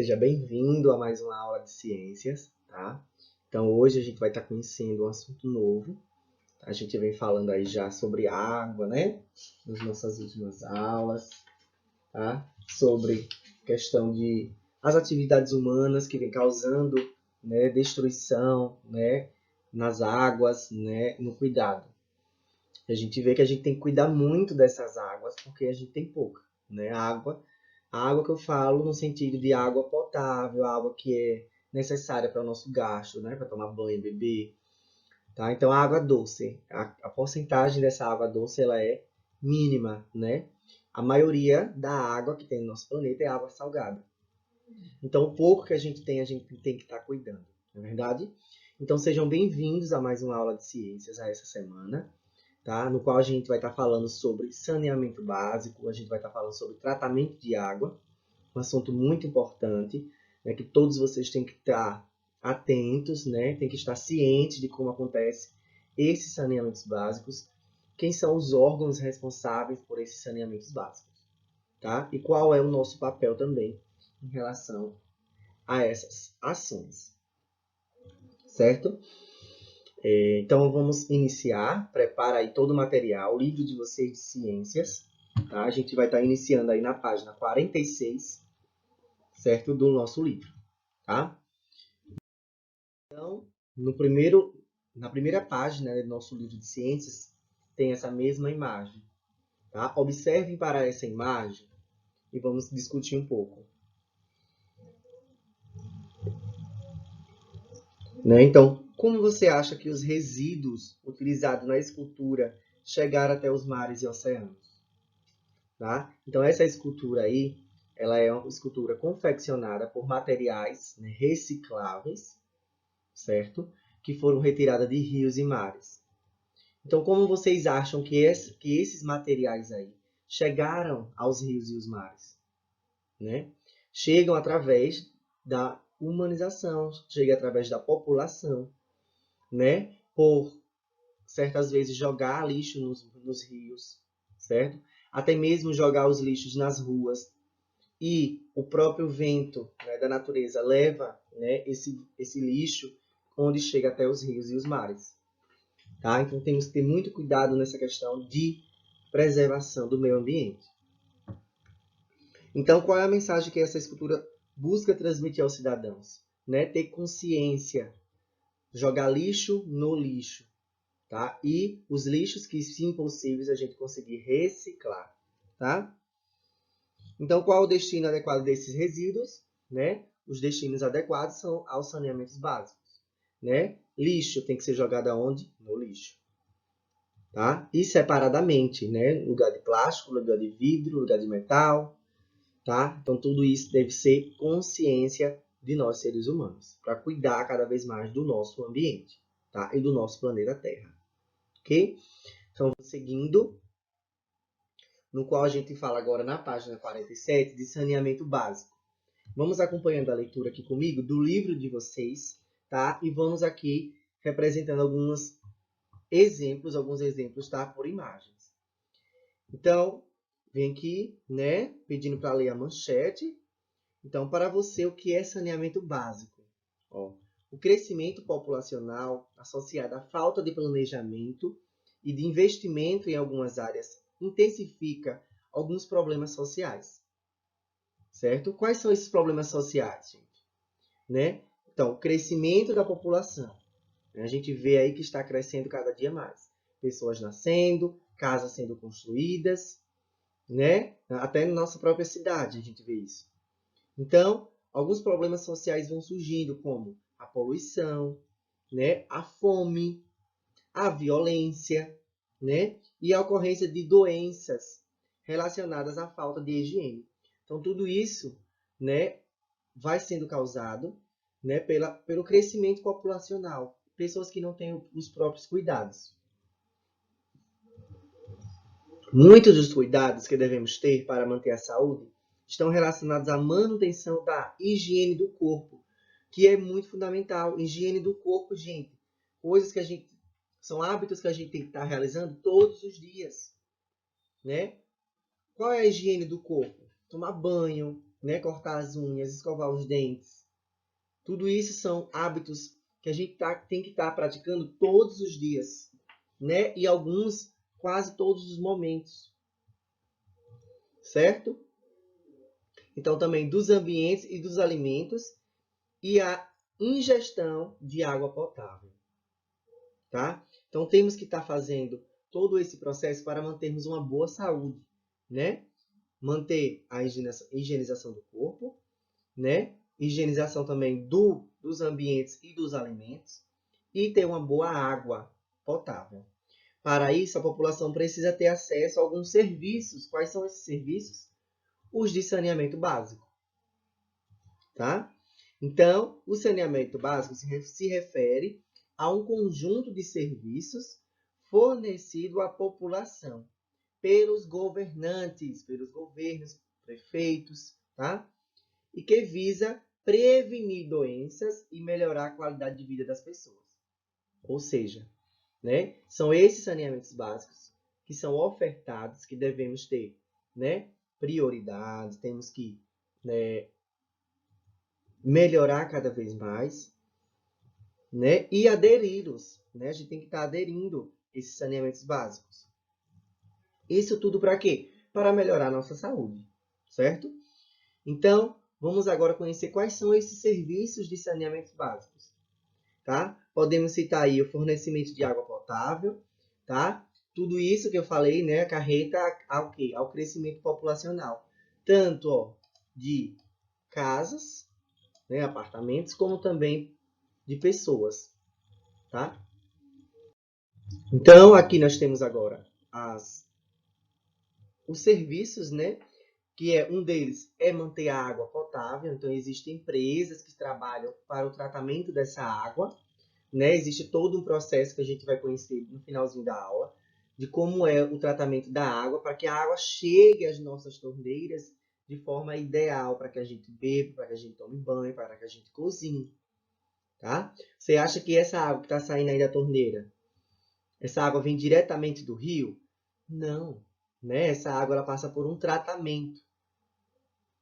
seja bem-vindo a mais uma aula de ciências, tá? Então, hoje a gente vai estar conhecendo um assunto novo. A gente vem falando aí já sobre água, né? Nas nossas últimas aulas, tá? Sobre questão de as atividades humanas que vem causando, né, destruição, né, nas águas, né, no cuidado. A gente vê que a gente tem que cuidar muito dessas águas, porque a gente tem pouca, né? A água que eu falo no sentido de água potável, água que é necessária para o nosso gasto, né? Para tomar banho, beber, tá? Então, a água doce, a porcentagem dessa água doce, ela é mínima, né? A maioria da água que tem no nosso planeta é água salgada. Então, o pouco que a gente tem que estar cuidando, não é verdade? Então, sejam bem-vindos a mais uma aula de ciências essa semana. Tá? No qual a gente vai estar falando sobre saneamento básico, a gente vai estar falando sobre tratamento de água, um assunto muito importante, né, que todos vocês têm que estar atentos, né, têm que estar cientes de como acontece esses saneamentos básicos, quem são os órgãos responsáveis por esses saneamentos básicos, tá? E qual é o nosso papel também em relação a essas ações, certo? Então, vamos iniciar. Prepara aí todo o material, o livro de vocês de ciências. Tá? A gente vai estar iniciando aí na página 46, certo? Do nosso livro. Tá? Então, na primeira página do nosso livro de ciências, tem essa mesma imagem. Tá? Observem para essa imagem e vamos discutir um pouco. Né? Então, como você acha que os resíduos utilizados na escultura chegaram até os mares e oceanos? Tá? Então, essa escultura aí, ela é uma escultura confeccionada por materiais, né, recicláveis, certo? Que foram retirados de rios e mares. Então, como vocês acham que esses materiais aí chegaram aos rios e os mares? Né? Chegam através da humanização, chegam através da população, né? Por certas vezes jogar lixo nos rios, certo? Até mesmo jogar os lixos nas ruas. E o próprio vento, né, da natureza leva, né, esse lixo onde chega até os rios e os mares. Tá? Então temos que ter muito cuidado nessa questão de preservação do meio ambiente. Então, qual é a mensagem que essa escultura busca transmitir aos cidadãos? Né? Ter consciência, jogar lixo no lixo. Tá? E os lixos que, se impossíveis, a gente conseguir reciclar. Tá? Então, qual é o destino adequado desses resíduos? Né? Os destinos adequados são aos saneamentos básicos. Né? Lixo tem que ser jogado aonde? No lixo. Tá? E separadamente, né? Lugar de plástico, lugar de vidro, lugar de metal. Tá? Então, tudo isso deve ser consciência de nós, seres humanos, para cuidar cada vez mais do nosso ambiente, tá? E do nosso planeta Terra. Ok? Então, seguindo, no qual a gente fala agora na página 47 de saneamento básico. Vamos acompanhando a leitura aqui comigo do livro de vocês, tá? E vamos aqui representando alguns exemplos, tá? Por imagens. Então, vem aqui, né? Pedindo para ler a manchete. Então, para você, o que é saneamento básico? Ó, o crescimento populacional associado à falta de planejamento e de investimento em algumas áreas intensifica alguns problemas sociais. Certo? Quais são esses problemas sociais, gente? Né? Então, o crescimento da população. A gente vê aí que está crescendo cada dia mais. Pessoas nascendo, casas sendo construídas, né? Até na nossa própria cidade a gente vê isso. Então, alguns problemas sociais vão surgindo, como a poluição, né? A fome, a violência, né? E a ocorrência de doenças relacionadas à falta de higiene. Então, tudo isso, né, vai sendo causado, né, pelo crescimento populacional. Pessoas que não têm os próprios cuidados. Muitos dos cuidados que devemos ter para manter a saúde estão relacionados à manutenção da higiene do corpo, que é muito fundamental. Higiene do corpo, gente. Coisas que são hábitos que a gente tem que estar realizando todos os dias, né? Qual é a higiene do corpo? Tomar banho, né? Cortar as unhas, escovar os dentes. Tudo isso são hábitos que a gente tem que estar praticando todos os dias, né? E alguns quase todos os momentos, certo? Então, também dos ambientes e dos alimentos e a ingestão de água potável, tá? Então, temos que estar fazendo todo esse processo para mantermos uma boa saúde, né? Manter a higienização do corpo, né? Higienização também dos ambientes e dos alimentos e ter uma boa água potável. Para isso, a população precisa ter acesso a alguns serviços. Quais são esses serviços? Os de saneamento básico, tá? Então, o saneamento básico se refere a um conjunto de serviços fornecido à população pelos governantes, pelos governos, prefeitos, tá? E que visa prevenir doenças e melhorar a qualidade de vida das pessoas. Ou seja, né, são esses saneamentos básicos que são ofertados, que devemos ter, né, prioridade, temos que, né, melhorar cada vez mais, né, e aderi-los, né? A gente tem que estar aderindo esses saneamentos básicos. Isso tudo para quê? Para melhorar a nossa saúde, certo? Então, vamos agora conhecer quais são esses serviços de saneamento básicos, tá? Podemos citar aí o fornecimento de água potável, tá? Tudo isso que eu falei, né, acarreta ao quê? Ao crescimento populacional, tanto de casas, né, apartamentos, como também de pessoas, tá? Então, aqui nós temos agora os serviços, né? Que um deles é manter a água potável. Então, existem empresas que trabalham para o tratamento dessa água, né? Existe todo um processo que a gente vai conhecer no finalzinho da aula, de como é o tratamento da água, para que a água chegue às nossas torneiras de forma ideal, para que a gente beba, para que a gente tome banho, para que a gente cozinhe, tá? Você acha que essa água que está saindo aí da torneira, essa água vem diretamente do rio? Não, né? Essa água ela passa por um tratamento,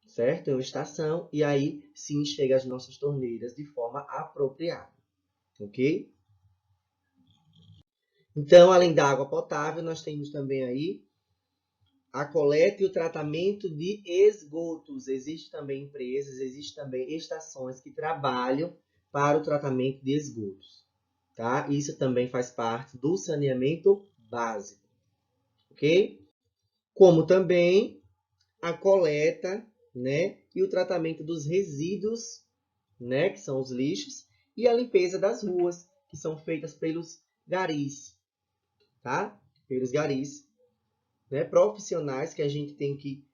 certo? É uma estação, e aí sim chega às nossas torneiras de forma apropriada, ok? Então, além da água potável, nós temos também aí a coleta e o tratamento de esgotos. Existem também empresas, existem também estações que trabalham para o tratamento de esgotos, tá? Isso também faz parte do saneamento básico, ok? Como também a coleta, né, e o tratamento dos resíduos, né, que são os lixos, e a limpeza das ruas, que são feitas pelos garis, tá? Pelos garis, né, profissionais que a gente tem que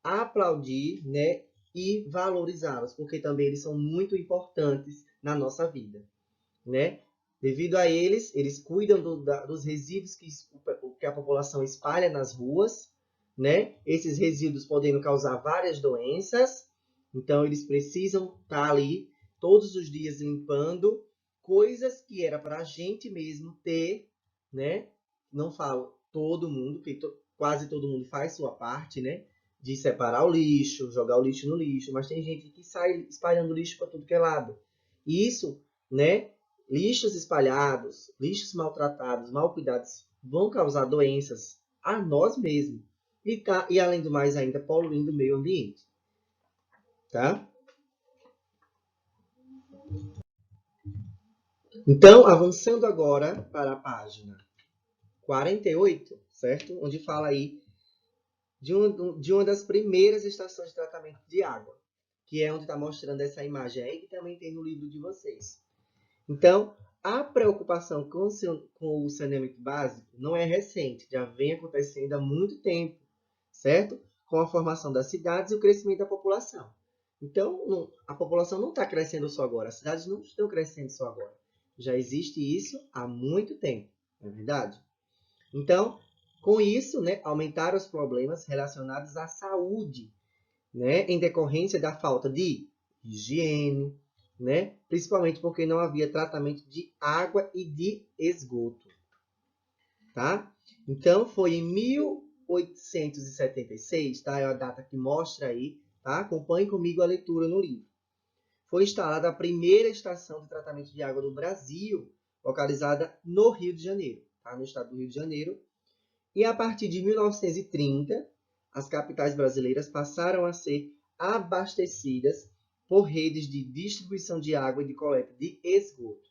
aplaudir, né, e valorizá-los, porque também eles são muito importantes na nossa vida, né? Devido a eles cuidam dos resíduos que a população espalha nas ruas, né? Esses resíduos podendo causar várias doenças, então eles precisam estar ali todos os dias limpando coisas que era para a gente mesmo ter, né? Não falo todo mundo, porque quase todo mundo faz sua parte, né? De separar o lixo, jogar o lixo no lixo, mas tem gente que sai espalhando lixo para tudo que é lado. E isso, né? Lixos espalhados, lixos maltratados, mal cuidados, vão causar doenças a nós mesmos. E além do mais ainda, poluindo o meio ambiente. Tá? Então, avançando agora para a página 48, certo? Onde fala aí de uma das primeiras estações de tratamento de água, que é onde está mostrando essa imagem aí, que também tem no livro de vocês. Então, a preocupação com o saneamento básico não é recente, já vem acontecendo há muito tempo, certo? Com a formação das cidades e o crescimento da população. Então, a população não está crescendo só agora, as cidades não estão crescendo só agora. Já existe isso há muito tempo, não é verdade? Então, com isso, né, aumentaram os problemas relacionados à saúde, né, em decorrência da falta de higiene, né, principalmente porque não havia tratamento de água e de esgoto, tá? Então, foi em 1876, tá? É a data que mostra aí tá? Acompanhe comigo a leitura no livro. Foi instalada a primeira estação de tratamento de água do Brasil, localizada no Rio de Janeiro, tá? No estado do Rio de Janeiro. E a partir de 1930, as capitais brasileiras passaram a ser abastecidas por redes de distribuição de água e de coleta de esgoto.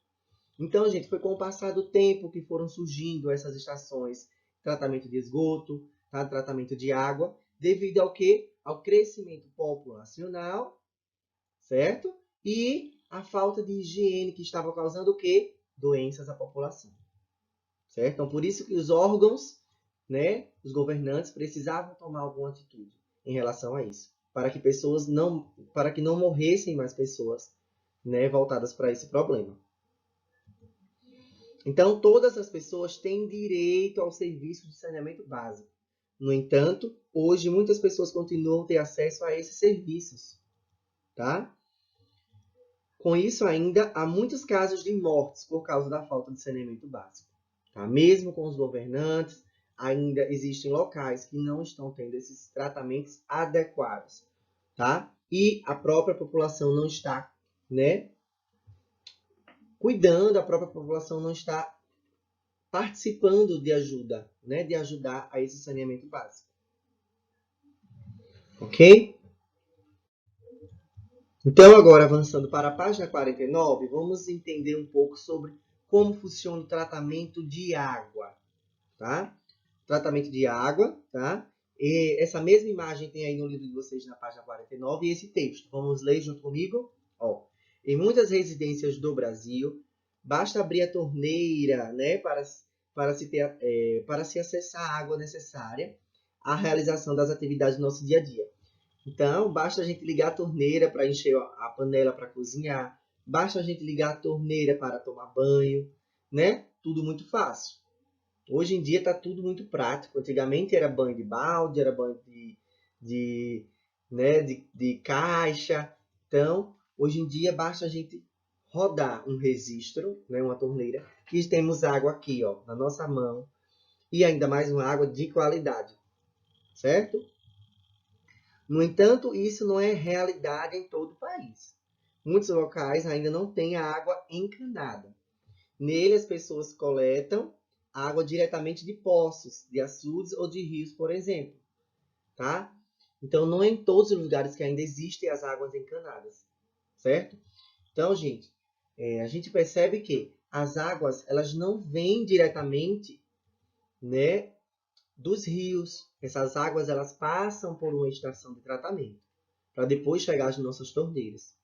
Então, gente, foi com o passar do tempo que foram surgindo essas estações de tratamento de esgoto, tá? Tratamento de água, devido ao quê? Ao crescimento populacional, certo? E a falta de higiene que estava causando o quê? Doenças à população, certo? Então, por isso que os órgãos, né, os governantes precisavam tomar alguma atitude em relação a isso, para que não morressem mais pessoas, né, voltadas para esse problema. Então, todas as pessoas têm direito ao serviço de saneamento básico. No entanto, hoje muitas pessoas continuam a ter acesso a esses serviços, tá? Com isso, ainda há muitos casos de mortes por causa da falta de saneamento básico. Tá? Mesmo com os governantes, ainda existem locais que não estão tendo esses tratamentos adequados. Tá? E a própria população não está, né, cuidando, a própria população não está participando de ajuda, né, de ajudar a esse saneamento básico. Ok? Então, agora avançando para a página 49, vamos entender um pouco sobre como funciona o tratamento de água, tá? Tratamento de água, tá? E essa mesma imagem tem aí no livro de vocês na página 49 e esse texto. Vamos ler junto comigo? Ó, em muitas residências do Brasil, basta abrir a torneira, né, para se acessar a água necessária à realização das atividades do nosso dia a dia. Então, basta a gente ligar a torneira para encher a panela para cozinhar. Basta a gente ligar a torneira para tomar banho, né? Tudo muito fácil. Hoje em dia está tudo muito prático. Antigamente era banho de balde, era banho de caixa. Então, hoje em dia basta a gente rodar um registro, né, uma torneira, e temos água aqui, ó, na nossa mão. E ainda mais uma água de qualidade, certo? No entanto, isso não é realidade em todo o país. Muitos locais ainda não têm a água encanada. Nele, as pessoas coletam água diretamente de poços, de açudes ou de rios, por exemplo. Tá? Então, não é em todos os lugares que ainda existem as águas encanadas, certo? Então, gente, a gente percebe que as águas elas não vêm diretamente, né, dos rios. Essas águas elas passam por uma estação de tratamento para depois chegar às nossas torneiras,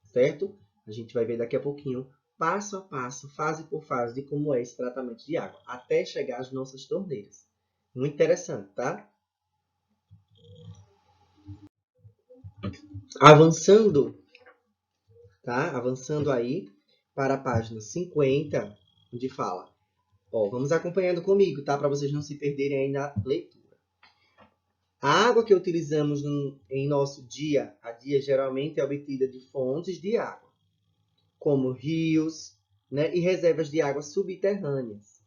certo? A gente vai ver daqui a pouquinho, passo a passo, fase por fase, de como é esse tratamento de água, até chegar às nossas torneiras. Muito interessante, tá? Avançando, tá? Avançando aí para a página 50, onde fala. Ó, vamos acompanhando comigo, tá? Para vocês não se perderem aí na leitura. A água que utilizamos em nosso dia a dia geralmente é obtida de fontes de água, como rios, né, e reservas de água subterrâneas.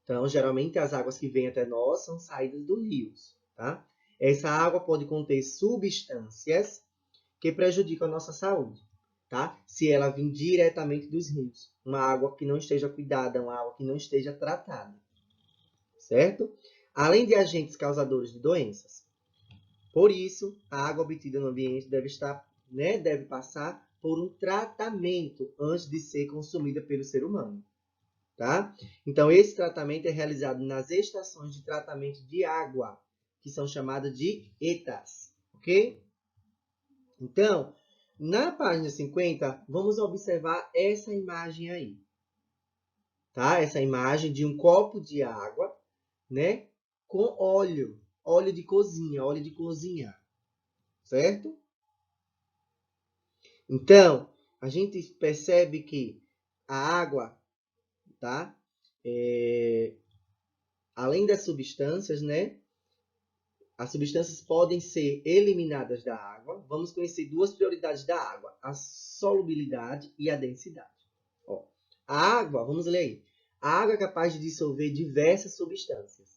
Então, geralmente, as águas que vêm até nós são saídas dos rios. Tá? Essa água pode conter substâncias que prejudicam a nossa saúde, tá? Se ela vir diretamente dos rios. Uma água que não esteja cuidada, uma água que não esteja tratada, certo? Além de agentes causadores de doenças. Por isso, a água obtida no ambiente deve passar por um tratamento antes de ser consumida pelo ser humano. Tá? Então, esse tratamento é realizado nas estações de tratamento de água, que são chamadas de ETAs. Ok? Então, na página 50, vamos observar essa imagem aí. Tá? Essa imagem de um copo de água, né? Com óleo. Óleo de cozinhar. Certo? Então, a gente percebe que a água, tá? Além das substâncias, né? As substâncias podem ser eliminadas da água. Vamos conhecer duas prioridades da água: a solubilidade e a densidade. Ó, a água, vamos ler aí. A água é capaz de dissolver diversas substâncias.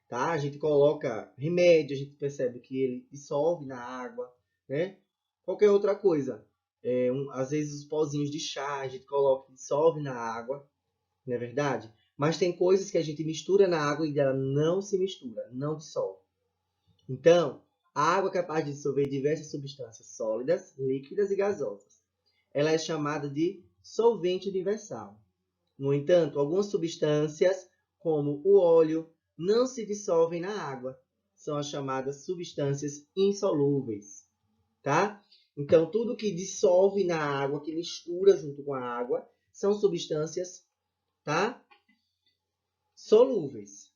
Tá? A gente coloca remédio, a gente percebe que ele dissolve na água. né? Qualquer outra coisa. Às vezes os pozinhos de chá a gente coloca, dissolve na água, não é verdade? Mas tem coisas que a gente mistura na água e ela não se mistura, não dissolve. Então, a água é capaz de dissolver diversas substâncias sólidas, líquidas e gasosas. Ela é chamada de solvente universal. No entanto, algumas substâncias, como o óleo, não se dissolvem na água. São as chamadas substâncias insolúveis, tá? Então, tudo que dissolve na água, que mistura junto com a água, são substâncias, tá? Solúveis.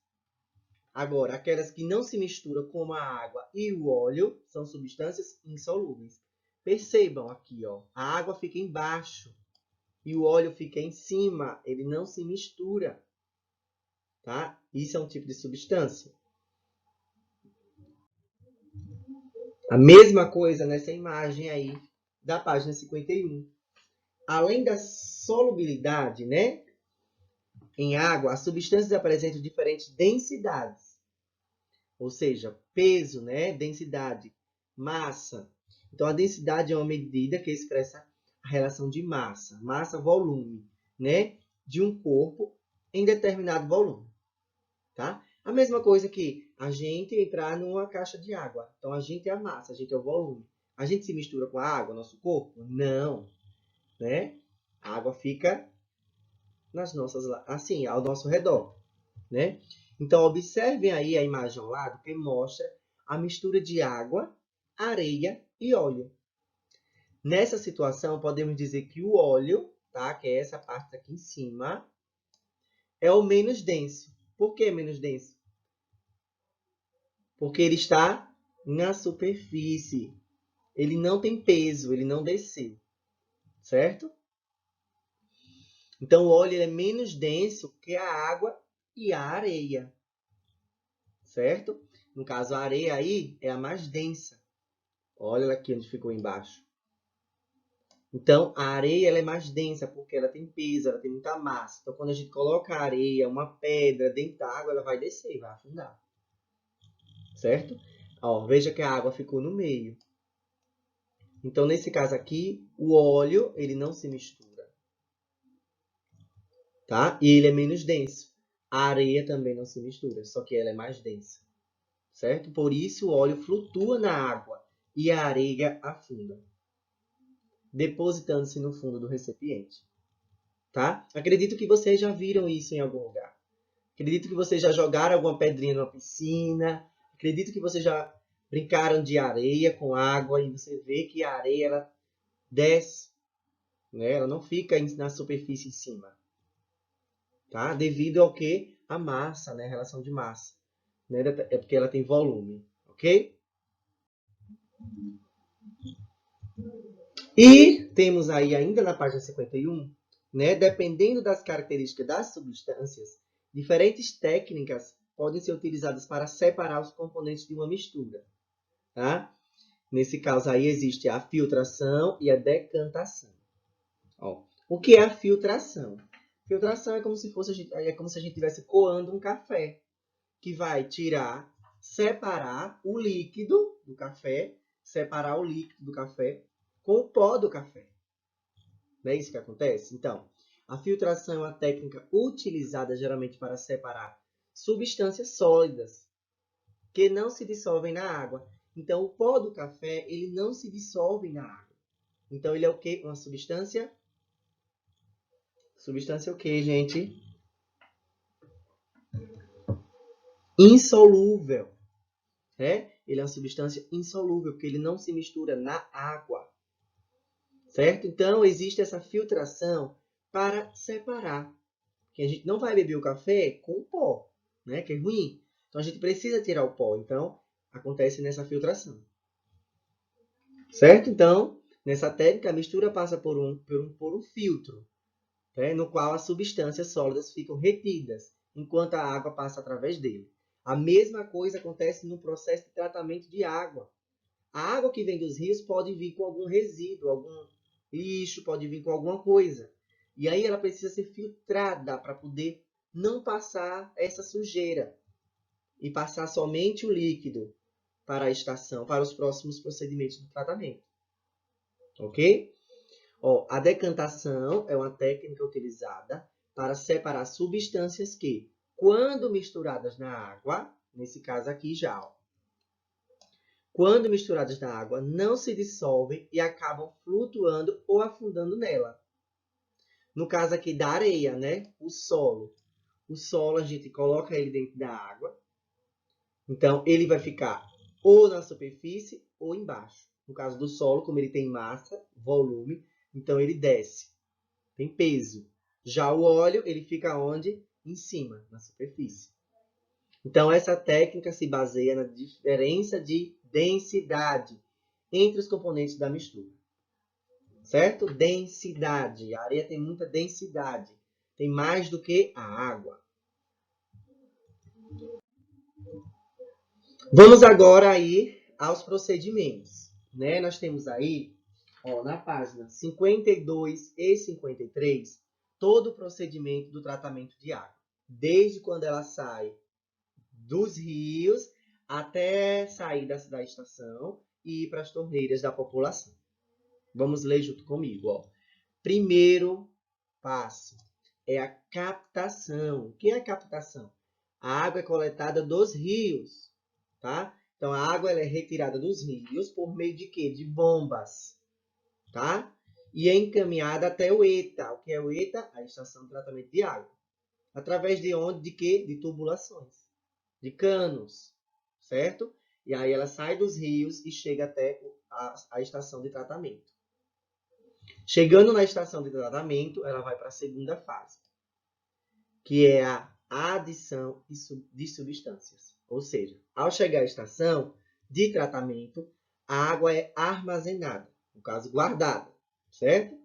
Agora, aquelas que não se misturam, como a água e o óleo, são substâncias insolúveis. Percebam aqui, ó, a água fica embaixo e o óleo fica em cima, ele não se mistura, tá? Isso é um tipo de substância. A mesma coisa nessa imagem aí da página 51. Além da solubilidade, né, em água, as substâncias apresentam diferentes densidades. Ou seja, peso, né, densidade, massa. Então, a densidade é uma medida que expressa a relação de massa, massa-volume, né, de um corpo em determinado volume, tá? A mesma coisa que a gente entrar numa caixa de água. Então, a gente é a massa, a gente é o volume. A gente se mistura com a água, nosso corpo? Não, né? A água fica nas nossas, assim, ao nosso redor, né? Então, observem aí a imagem ao lado que mostra a mistura de água, areia e óleo. Nessa situação, podemos dizer que o óleo, tá? Que é essa parte aqui em cima, é o menos denso. Por que menos denso? Porque ele está na superfície. Ele não tem peso, ele não desceu, certo? Então, o óleo é menos denso que a água e a areia, certo? No caso, a areia aí é a mais densa. Olha aqui onde ficou embaixo. Então, a areia ela é mais densa porque ela tem peso, ela tem muita massa. Então, quando a gente coloca a areia, uma pedra dentro da água, ela vai descer, vai afundar. Certo? Ó, veja que a água ficou no meio. Então, nesse caso aqui, o óleo ele não se mistura. Tá? E ele é menos denso. A areia também não se mistura, só que ela é mais densa. Certo? Por isso, o óleo flutua na água e a areia afunda, depositando-se no fundo do recipiente. Tá? Acredito que vocês já viram isso em algum lugar. Acredito que vocês já jogaram alguma pedrinha numa piscina. Acredito que vocês já brincaram de areia com água e você vê que a areia ela desce, né? Ela não fica na superfície em cima, tá? Devido ao que? A massa, né? A relação de massa, né? É porque ela tem volume, ok? E temos aí ainda na página 51, né? Dependendo das características das substâncias, diferentes técnicas podem ser utilizadas para separar os componentes de uma mistura, tá? Nesse caso aí existe a filtração e a decantação. Ó, o que é a filtração? Filtração é como se a gente estivesse coando um café, que vai tirar, separar o líquido do café, separar o líquido do café com o pó do café. Não é isso que acontece? Então, a filtração é uma técnica utilizada geralmente para separar substâncias sólidas que não se dissolvem na água. Então, o pó do café ele não se dissolve na água. Então, ele é o quê? Uma substância? Substância o quê, gente? Insolúvel. Né? Ele é uma substância insolúvel, porque ele não se mistura na água. Certo? Então, existe essa filtração para separar. Que a gente não vai beber o café com o pó, né? Que é ruim. Então, a gente precisa tirar o pó. Então, acontece nessa filtração. Certo? Então, nessa técnica, a mistura passa por um filtro, né? No qual as substâncias sólidas ficam retidas, enquanto a água passa através dele. A mesma coisa acontece no processo de tratamento de água. A água que vem dos rios pode vir com algum resíduo, algum lixo, pode vir com alguma coisa. E aí ela precisa ser filtrada para poder não passar essa sujeira e passar somente o líquido, para a estação, para os próximos procedimentos do tratamento. Ok? Ó, a decantação é uma técnica utilizada para separar substâncias que, quando misturadas na água, nesse caso aqui já, ó, quando misturadas na água, não se dissolvem e acabam flutuando ou afundando nela. No caso aqui da areia, né? O solo. O solo a gente coloca ele dentro da água. Então, ele vai ficar ou na superfície ou embaixo. No caso do solo, como ele tem massa, volume, então ele desce. Tem peso. Já o óleo, ele fica onde? Em cima, na superfície. Então, essa técnica se baseia na diferença de densidade entre os componentes da mistura. Certo? Densidade. A areia tem muita densidade. Tem mais do que a água. Vamos agora aí aos procedimentos. Né? Nós temos aí, ó, na página 52 e 53, todo o procedimento do tratamento de água. Desde quando ela sai dos rios até sair da estação e ir para as torneiras da população. Vamos ler junto comigo. Ó. Primeiro passo é a captação. O que é a captação? A água é coletada dos rios, tá? Então, a água ela é retirada dos rios por meio de quê? De bombas, tá? E é encaminhada até o ETA. O que é o ETA? A estação de tratamento de água. Através de onde? De quê? De tubulações, de canos, certo? E aí ela sai dos rios e chega até a estação de tratamento. Chegando na estação de tratamento, ela vai para a segunda fase, que é a adição de substâncias. Ou seja, ao chegar à estação de tratamento, a água é armazenada, no caso guardada, certo?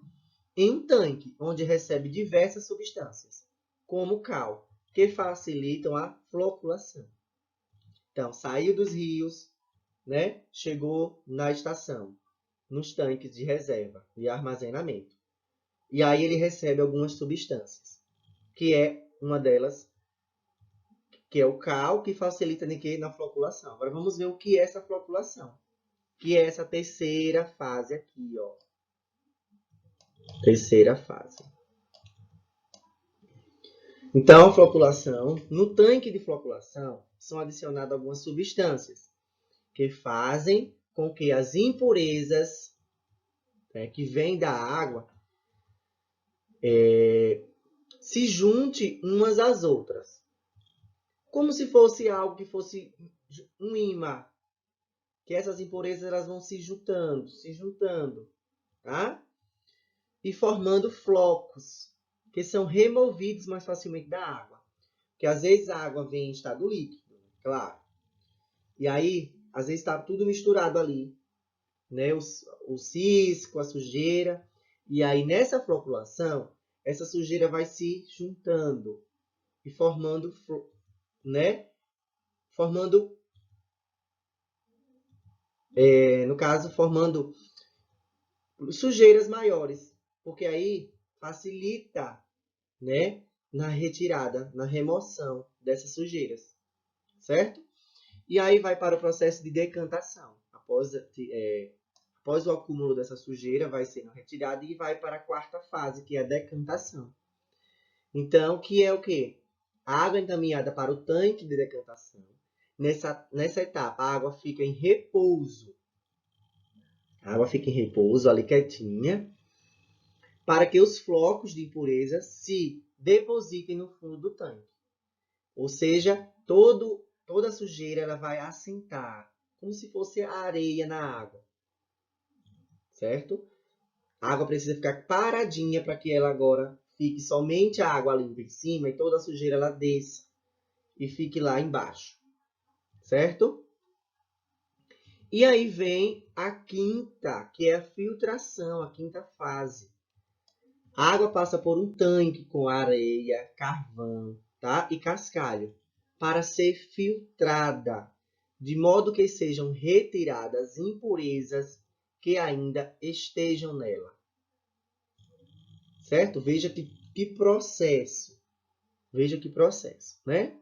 Em um tanque, onde recebe diversas substâncias, como cal, que facilitam a floculação. Então, saiu dos rios, né? Chegou na estação, nos tanques de reserva e armazenamento. E aí ele recebe algumas substâncias, que é uma delas, que é o cal, que facilita na floculação. Agora vamos ver o que é essa floculação, que é essa terceira fase aqui, ó. Terceira fase. Então, a floculação, no tanque de floculação, são adicionadas algumas substâncias que fazem com que as impurezas, né, que vêm da água se junte umas às outras. Como se fosse algo que fosse um imã, que essas impurezas elas vão se juntando, tá? E formando flocos, que são removidos mais facilmente da água. Porque às vezes a água vem em estado líquido, claro. E aí, às vezes está tudo misturado ali, né? O cisco, a sujeira. E aí, nessa floculação, essa sujeira vai se juntando e formando, né? Formando, no caso, formando sujeiras maiores. Porque aí facilita, né? Na retirada, na remoção dessas sujeiras, certo? E aí vai para o processo de decantação. Após o acúmulo dessa sujeira, vai sendo retirada e vai para a quarta fase, que é a decantação. Então, que é o quê? A água encaminhada para o tanque de decantação. Nessa etapa, a água fica em repouso. A água fica em repouso, ali quietinha, para que os flocos de impureza se depositem no fundo do tanque. Ou seja, toda a sujeira ela vai assentar, como se fosse a areia na água. Certo? A água precisa ficar paradinha para que ela agora fique somente a água limpa em cima e toda a sujeira ela desça e fique lá embaixo. Certo? E aí vem a quinta, que é a filtração, a quinta fase. A água passa por um tanque com areia, carvão, tá? E cascalho para ser filtrada, de modo que sejam retiradas impurezas que ainda estejam nela. Certo? Veja que processo. Veja que processo, né?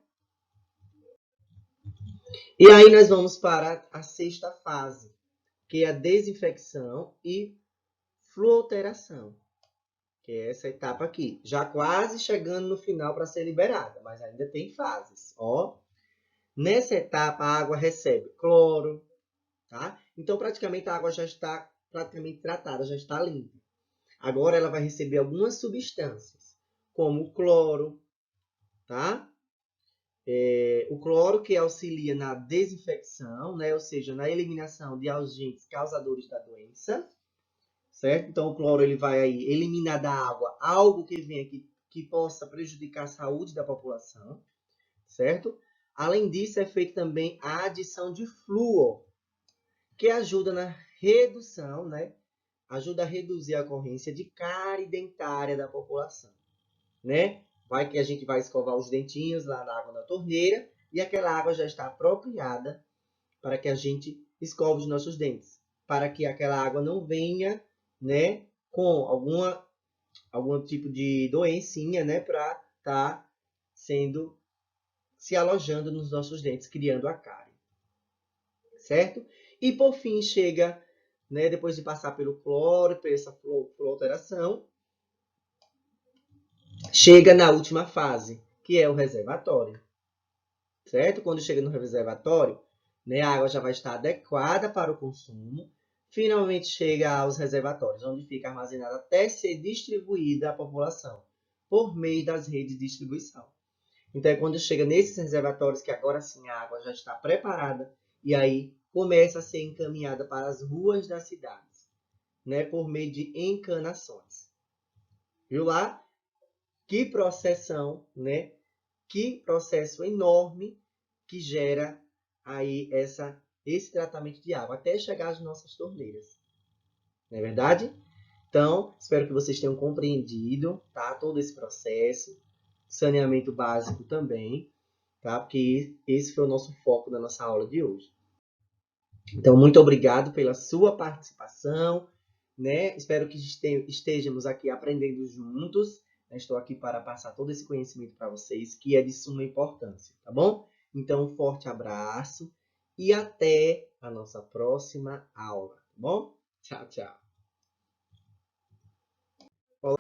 E aí nós vamos para a sexta fase, que é a desinfecção e fluoração, que é essa etapa aqui. Já quase chegando no final para ser liberada, mas ainda tem fases. Ó, nessa etapa, a água recebe cloro, tá? Então, praticamente, a água já está praticamente tratada, já está limpa. Agora, ela vai receber algumas substâncias, como o cloro, tá? O cloro que auxilia na desinfecção, né? Ou seja, na eliminação de agentes causadores da doença, certo? Então, o cloro ele vai aí eliminar da água algo que venha que possa prejudicar a saúde da população, certo? Além disso, é feita também a adição de flúor, que ajuda na redução, né? Ajuda a reduzir a ocorrência de cárie dentária da população, né? Vai que a gente vai escovar os dentinhos lá na água da torneira e aquela água já está apropriada para que a gente escove os nossos dentes, para que aquela água não venha, né, com algum tipo de doencinha, né, para estar se alojando nos nossos dentes, criando a cárie, certo? E por fim chega, né, depois de passar pelo cloro, por essa fluoração, chega na última fase, que é o reservatório, certo? Quando chega no reservatório, né, a água já vai estar adequada para o consumo. Finalmente chega aos reservatórios, onde fica armazenada até ser distribuída à população, por meio das redes de distribuição. Então, é quando chega nesses reservatórios que agora sim a água já está preparada e aí começa a ser encaminhada para as ruas das cidades, né, por meio de encanações. Viu lá? Que processão, né? Que processo enorme que gera aí esse tratamento de água até chegar às nossas torneiras. Não é verdade? Então, espero que vocês tenham compreendido, tá? Todo esse processo, saneamento básico também, tá? Porque esse foi o nosso foco da nossa aula de hoje. Então, muito obrigado pela sua participação, né? Espero que estejamos aqui aprendendo juntos. Estou aqui para passar todo esse conhecimento para vocês, que é de suma importância, tá bom? Então, um forte abraço e até a nossa próxima aula, tá bom? Tchau, tchau. Olá.